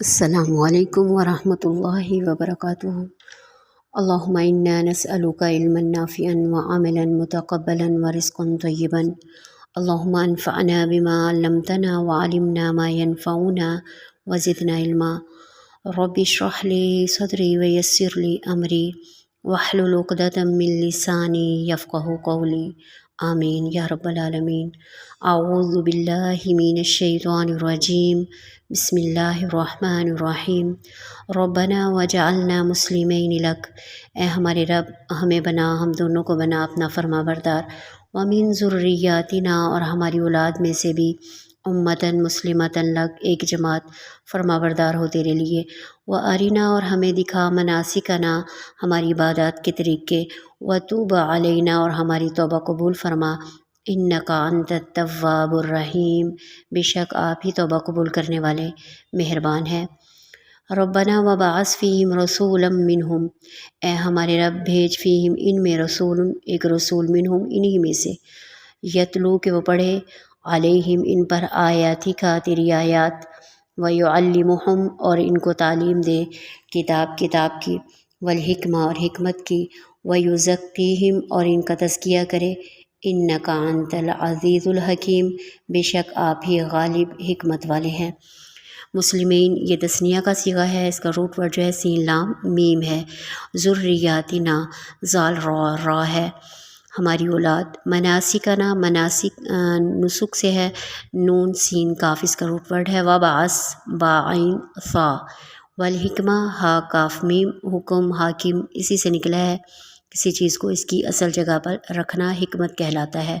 السلام علیکم ورحمۃ اللہ وبرکاتہ۔ اللہم انا نسألک علما نافعا وعملا متقبلا ورزقا طیبا۔ اللہم انفعنا بما علمتنا وعلمنا ما ينفعنا وزدنا علما۔ رب اشرح لی صدری ویسر لی امری واحلل عقدۃ من لسانی یفقہوا قولی، آمین یا رب العالمین۔ اعوذ باللہ من الشیطان الرجیم، بسم اللہ الرحمن الرحیم۔ ربنا وجعلنا مسلمین لک، اے ہمارے رب ہمیں بنا، ہم دونوں کو بنا اپنا فرما بردار، ومن ذریاتنا، اور ہماری اولاد میں سے بھی، امتاً مسلمتاً لک، ایک جماعت فرما بردار ہو تیرے لیے، وارنا، اور ہمیں دکھا، مناسکنا، ہماری عبادات کے طریقے، وتوب علینا، اور ہماری توبہ قبول فرما، انکا انت التواب الرحیم، بے شک آپ ہی توبہ قبول کرنے والے مہربان ہیں۔ ربنا وبعث فیہم رسولا منہم، اے ہمارے رب بھیج فیہم ان میں، رسول ایک رسول، منہم انہی میں سے، یتلو کہ وہ پڑھے، علیہم ان پر، آیاتی کا تیری آیات، ویعلمہم اور ان کو تعلیم دے، کتاب کی، والحکمہ اور حکمت کی، ویزکیہم اور ان کا تزکیہ کرے، انکا انت العزیز الحکیم، بے شک آپ ہی غالب حکمت والے ہیں۔ مسلمین یہ تثنیہ کا صیغہ ہے، اس کا روٹ ورڈ جو ہے سین لام میم ہے، ذریاتنا زال را ہے، ہماری اولاد، مناسکنا مناسک نسک سے ہے، نون سین کاف اس کا روٹ ورڈ ہے، وبعث با عین ثا، والحکمہ ہا کاف میم، حکم حاکم اسی سے نکلا ہے، کسی چیز کو اس کی اصل جگہ پر رکھنا حکمت کہلاتا ہے۔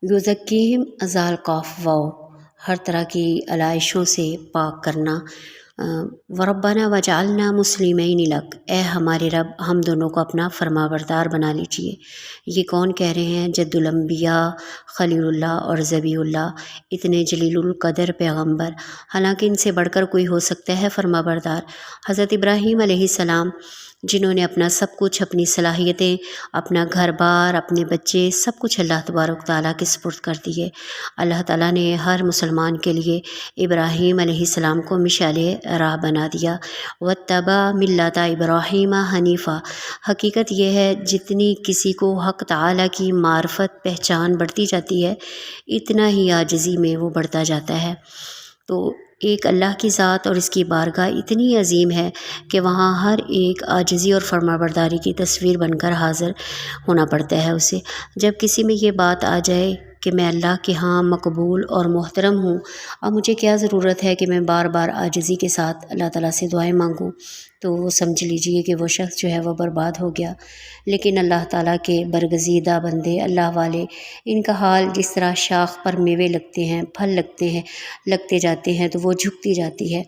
یزکیہم ازال قاف واو، ہر طرح کی علائشوں سے پاک کرنا۔ وربنا وجعلنا مسلمین لک، اے ہمارے رب ہم دونوں کو اپنا فرما بردار بنا لیجئے۔ یہ کون کہہ رہے ہیں؟ جد الانبیاء خلیل اللہ اور ذبیح اللہ، اتنے جلیل القدر پیغمبر، حالانکہ ان سے بڑھ کر کوئی ہو سکتا ہے فرما بردار؟ حضرت ابراہیم علیہ السلام، جنہوں نے اپنا سب کچھ، اپنی صلاحیتیں، اپنا گھر بار، اپنے بچے، سب کچھ اللہ تبارک تعالیٰ کے سپرد کر دیے۔ اللہ تعالیٰ نے ہر مسلمان کے لیے ابراہیم علیہ السلام کو مشعل راہ بنا دیا۔ واتبع ملت ابراہیم حنیفہ، حقیقت یہ ہے جتنی کسی کو حق تعالیٰ کی معرفت پہچان بڑھتی جاتی ہے، اتنا ہی عاجزی میں وہ بڑھتا جاتا ہے۔ تو ایک اللہ کی ذات اور اس کی بارگاہ اتنی عظیم ہے کہ وہاں ہر ایک عاجزی اور فرما برداری کی تصویر بن کر حاضر ہونا پڑتا ہے اسے۔ جب کسی میں یہ بات آ جائے کہ میں اللہ کے ہاں مقبول اور محترم ہوں، اب مجھے کیا ضرورت ہے کہ میں بار بار عاجزی کے ساتھ اللہ تعالیٰ سے دعائیں مانگوں، تو وہ سمجھ لیجئے کہ وہ شخص جو ہے وہ برباد ہو گیا۔ لیکن اللہ تعالیٰ کے برگزیدہ بندے، اللہ والے، ان کا حال جس طرح شاخ پر میوے لگتے ہیں، پھل لگتے جاتے ہیں تو وہ جھکتی جاتی ہے،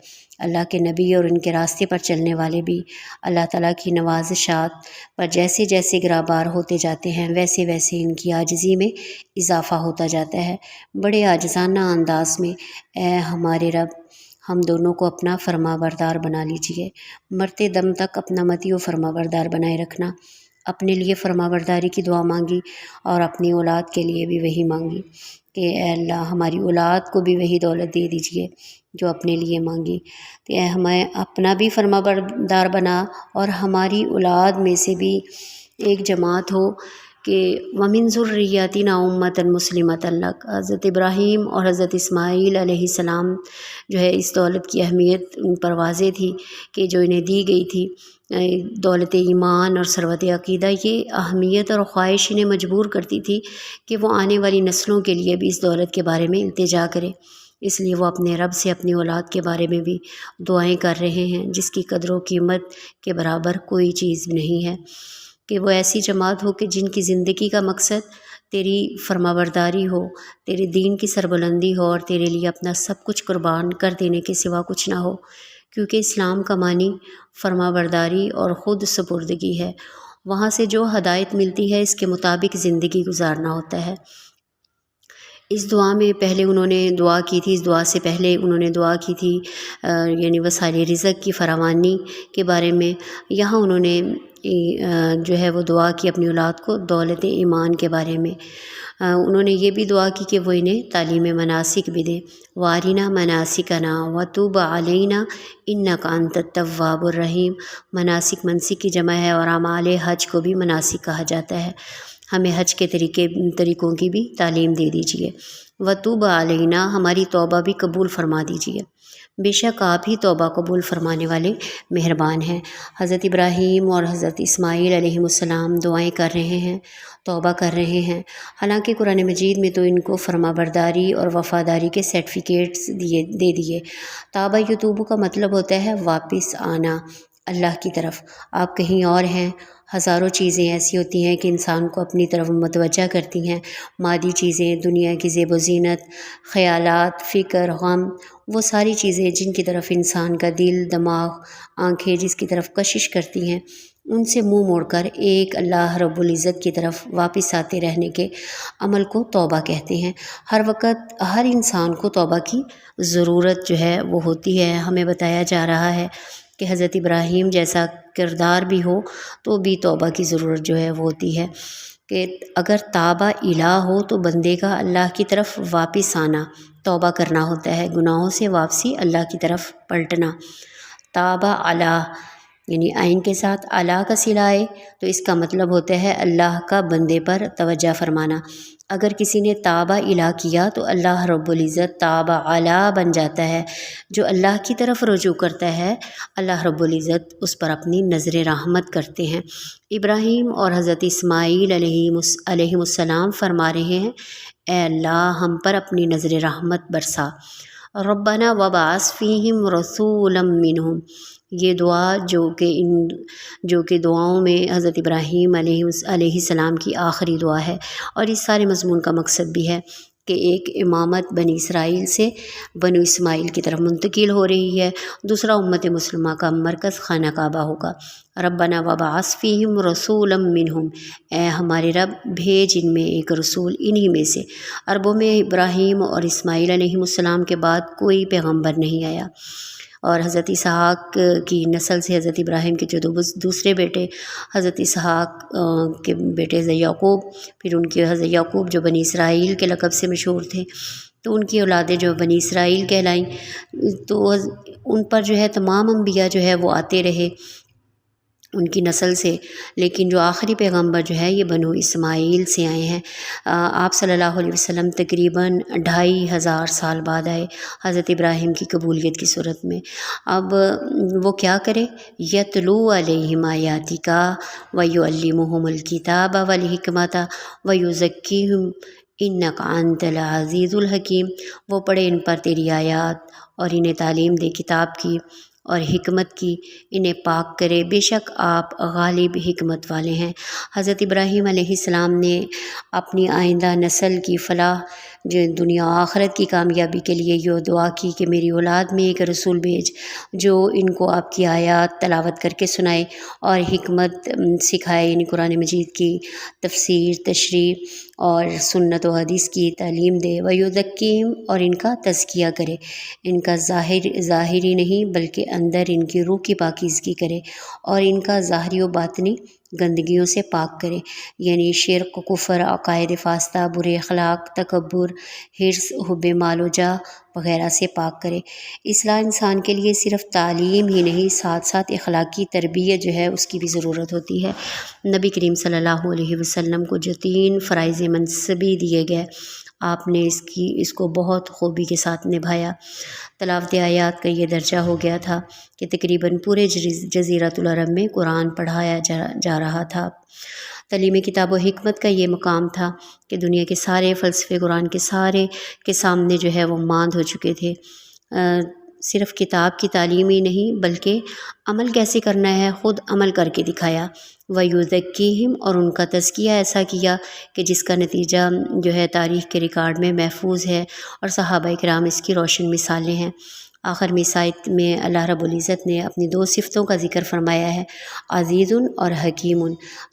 اللہ کے نبی اور ان کے راستے پر چلنے والے بھی اللہ تعالیٰ کی نوازشات پر جیسے جیسے گرابار ہوتے جاتے ہیں، ویسے ویسے ان کی عاجزی میں اضافہ ہوتا جاتا ہے۔ بڑے عاجزانہ انداز میں، اے ہمارے رب ہم دونوں کو اپنا فرما بردار بنا لیجئے۔ مرتے دم تک اپنا متی و فرما بردار بنائے رکھنا۔ اپنے لیے فرما برداری کی دعا مانگی اور اپنی اولاد کے لیے بھی وہی مانگی کہ اے اللہ ہماری اولاد کو بھی وہی دولت دے دیجئے جو اپنے لیے مانگی، کہ اے ہمیں اپنا بھی فرما بردار بنا اور ہماری اولاد میں سے بھی ایک جماعت ہو کہ ومن ذریاتنا امۃ مسلمۃ لک۔ حضرت ابراہیم اور حضرت اسماعیل علیہ السلام جو ہے اس دولت کی اہمیت ان پر واضح تھی کہ جو انہیں دی گئی تھی، دولت ایمان اور ثروت عقیدہ، یہ اہمیت اور خواہش انہیں مجبور کرتی تھی کہ وہ آنے والی نسلوں کے لیے بھی اس دولت کے بارے میں التجا کرے۔ اس لیے وہ اپنے رب سے اپنی اولاد کے بارے میں بھی دعائیں کر رہے ہیں، جس کی قدر و قیمت کے برابر کوئی چیز نہیں ہے، کہ وہ ایسی جماعت ہو کہ جن کی زندگی کا مقصد تیری فرما برداری ہو، تیرے دین کی سربلندی ہو، اور تیرے لیے اپنا سب کچھ قربان کر دینے کے سوا کچھ نہ ہو، کیونکہ اسلام کا معنی فرما برداری اور خود سپردگی ہے۔ وہاں سے جو ہدایت ملتی ہے اس کے مطابق زندگی گزارنا ہوتا ہے۔ اس دعا میں پہلے انہوں نے دعا کی تھی، اس دعا سے پہلے انہوں نے دعا کی تھی یعنی وسائل رزق کی فراوانی کے بارے میں۔ یہاں انہوں نے جو ہے وہ دعا کی اپنی اولاد کو دولت ایمان کے بارے میں۔ انہوں نے یہ بھی دعا کی کہ وہ انہیں تعلیم مناسک بھی دے۔ وارنا مناسکنا وتوب علینا انک انت التواب الرحیم۔ مناسک منسک کی جمع ہے اور اعمال حج کو بھی مناسک کہا جاتا ہے۔ ہمیں حج کے طریقوں کی بھی تعلیم دے دیجیے۔ وتوب علینا، ہماری توبہ بھی قبول فرما دیجیے، بے شک آپ ہی توبہ قبول فرمانے والے مہربان ہیں۔ حضرت ابراہیم اور حضرت اسماعیل علیہ السلام دعائیں کر رہے ہیں، توبہ کر رہے ہیں، حالانکہ قرآن مجید میں تو ان کو فرما برداری اور وفاداری کے سرٹیفکیٹس دے دیے۔ تابہ یتوبو کا مطلب ہوتا ہے واپس آنا اللہ کی طرف۔ آپ کہیں اور ہیں۔ ہزاروں چیزیں ایسی ہوتی ہیں کہ انسان کو اپنی طرف متوجہ کرتی ہیں، مادی چیزیں، دنیا کی زیب و زینت، خیالات، فکر، غم، وہ ساری چیزیں جن کی طرف انسان کا دل، دماغ، آنکھیں جس کی طرف کشش کرتی ہیں، ان سے منہ موڑ کر ایک اللہ رب العزت کی طرف واپس آتے رہنے کے عمل کو توبہ کہتے ہیں۔ ہر وقت ہر انسان کو توبہ کی ضرورت جو ہے وہ ہوتی ہے۔ ہمیں بتایا جا رہا ہے کہ حضرت ابراہیم جیسا کردار بھی ہو تو بھی توبہ کی ضرورت جو ہے وہ ہوتی ہے، کہ اگر تابہ الہ ہو تو بندے کا اللہ کی طرف واپس آنا، توبہ کرنا ہوتا ہے، گناہوں سے واپسی، اللہ کی طرف پلٹنا۔ تابہ الہ یعنی عین کے ساتھ الہ کا صلہ ہے تو اس کا مطلب ہوتا ہے اللہ کا بندے پر توجہ فرمانا۔ اگر کسی نے تابہ الہ کیا تو اللہ رب العزت تابہ الہ بن جاتا ہے۔ جو اللہ کی طرف رجوع کرتا ہے اللہ رب العزت اس پر اپنی نظر رحمت کرتے ہیں۔ ابراہیم اور حضرت اسماعیل علیہ السلام فرما رہے ہیں، اے اللہ ہم پر اپنی نظر رحمت برسا۔ ربنا وبعث فیہم رسولا منہم، یہ دعا جو کہ دعاؤں میں حضرت ابراہیم علیہ السلام کی آخری دعا ہے، اور اس سارے مضمون کا مقصد بھی ہے کہ ایک امامت بنی اسرائیل سے بنو اسماعیل کی طرف منتقل ہو رہی ہے، دوسرا امت مسلمہ کا مرکز خانہ کعبہ ہوگا۔ ربنا وبعث فیہم رسولا منہم، اے ہمارے رب بھیج ان میں ایک رسول انہی میں سے۔ عربوں میں ابراہیم اور اسماعیل علیہ السلام کے بعد کوئی پیغمبر نہیں آیا، اور حضرت اسحاق کی نسل سے حضرت ابراہیم کے جو دوسرے بیٹے حضرت اسحاق کے بیٹے حضرت یعقوب، پھر ان کے حضرت یعقوب جو بنی اسرائیل کے لقب سے مشہور تھے، تو ان کی اولادیں جو بنی اسرائیل کہلائیں، تو ان پر جو ہے تمام انبیاء جو ہے وہ آتے رہے ان کی نسل سے، لیکن جو آخری پیغمبر جو ہے یہ بنو اسماعیل سے آئے ہیں۔ آپ صلی اللہ علیہ وسلم تقریباً 2500 سال بعد آئے حضرت ابراہیم کی قبولیت کی صورت میں۔ اب وہ کیا کرے؟ یتلو علیہم آیاتک ویعلمہم الکتاب والحکمۃ ویزکیہم انک انت العزیز الحکیم، وہ پڑھے ان پر تیری آیات اور انہیں تعلیم دے کتاب کی اور حکمت کی، انہیں پاک کرے، بے شک آپ غالب حکمت والے ہیں۔ حضرت ابراہیم علیہ السلام نے اپنی آئندہ نسل کی فلاح، جو دنیا و آخرت کی کامیابی کے لیے یہ دعا کی کہ میری اولاد میں ایک رسول بھیج جو ان کو آپ کی آیات تلاوت کر کے سنائے اور حکمت سکھائے، یعنی قرآن مجید کی تفسیر، تشریح اور سنت و حدیث کی تعلیم دے، ویزکیہم، اور ان کا تزکیہ کرے، ان کا ظاہری نہیں بلکہ اندر ان کی روح کی پاکیزگی کرے، اور ان کا ظاہری و باطنی گندگیوں سے پاک کرے، یعنی شرک، کفر، عقائد فاسدہ، برے اخلاق، تکبر، حرص، حب مال و جاہ وغیرہ سے پاک کرے۔ اصلاح انسان کے لیے صرف تعلیم ہی نہیں، ساتھ ساتھ اخلاقی تربیت جو ہے اس کی بھی ضرورت ہوتی ہے۔ نبی کریم صلی اللہ علیہ وسلم کو جو 3 فرائض منصبی دیے گئے، آپ نے اس کو بہت خوبی کے ساتھ نبھایا۔ تلاوت آیات کا یہ درجہ ہو گیا تھا کہ تقریباً پورے جزیرۃ العرب میں قرآن پڑھایا جا رہا تھا۔ تعلیم کتاب و حکمت کا یہ مقام تھا کہ دنیا کے سارے فلسفے قرآن کے سامنے جو ہے وہ ماند ہو چکے تھے۔ صرف کتاب کی تعلیم ہی نہیں بلکہ عمل کیسے کرنا ہے خود عمل کر کے دکھایا۔ ویزکیہم، اور ان کا تزکیہ ایسا کیا کہ جس کا نتیجہ جو ہے تاریخ کے ریکارڈ میں محفوظ ہے، اور صحابہ کرام اس کی روشن مثالیں ہیں۔ آخر میں اس آیت میں اللہ رب العزت نے اپنی دو صفتوں کا ذکر فرمایا ہے، عزیز اور حکیم۔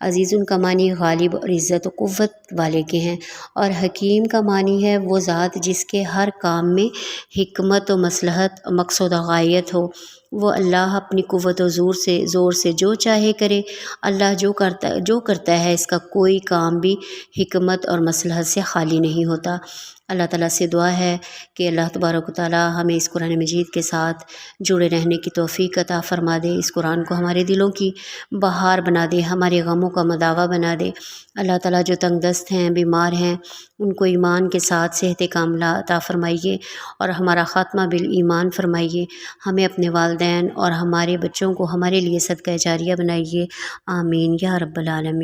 عزیز کا معنی غالب اور عزت و قوت والے کے ہیں، اور حکیم کا معنی ہے وہ ذات جس کے ہر کام میں حکمت و مصلحت مقصود و غایت ہو۔ وہ اللہ اپنی قوت و زور سے جو چاہے کرے۔ اللہ جو کرتا ہے اس کا کوئی کام بھی حکمت اور مصلحت سے خالی نہیں ہوتا۔ اللہ تعالیٰ سے دعا ہے کہ اللہ تبارک و تعالیٰ ہمیں اس قرآن مجید کے ساتھ جڑے رہنے کی توفیق عطا فرما دے، اس قرآن کو ہمارے دلوں کی بہار بنا دے، ہمارے غموں کا مداوا بنا دے۔ اللہ تعالیٰ جو تنگ دست ہیں، بیمار ہیں، ان کو ایمان کے ساتھ صحت کاملہ عطا فرمائیے اور ہمارا خاتمہ بالایمان فرمائیے۔ ہمیں اپنے والدین اور ہمارے بچوں کو ہمارے لیے صدقہ جاریہ بنائیے، آمین یا رب العالمین۔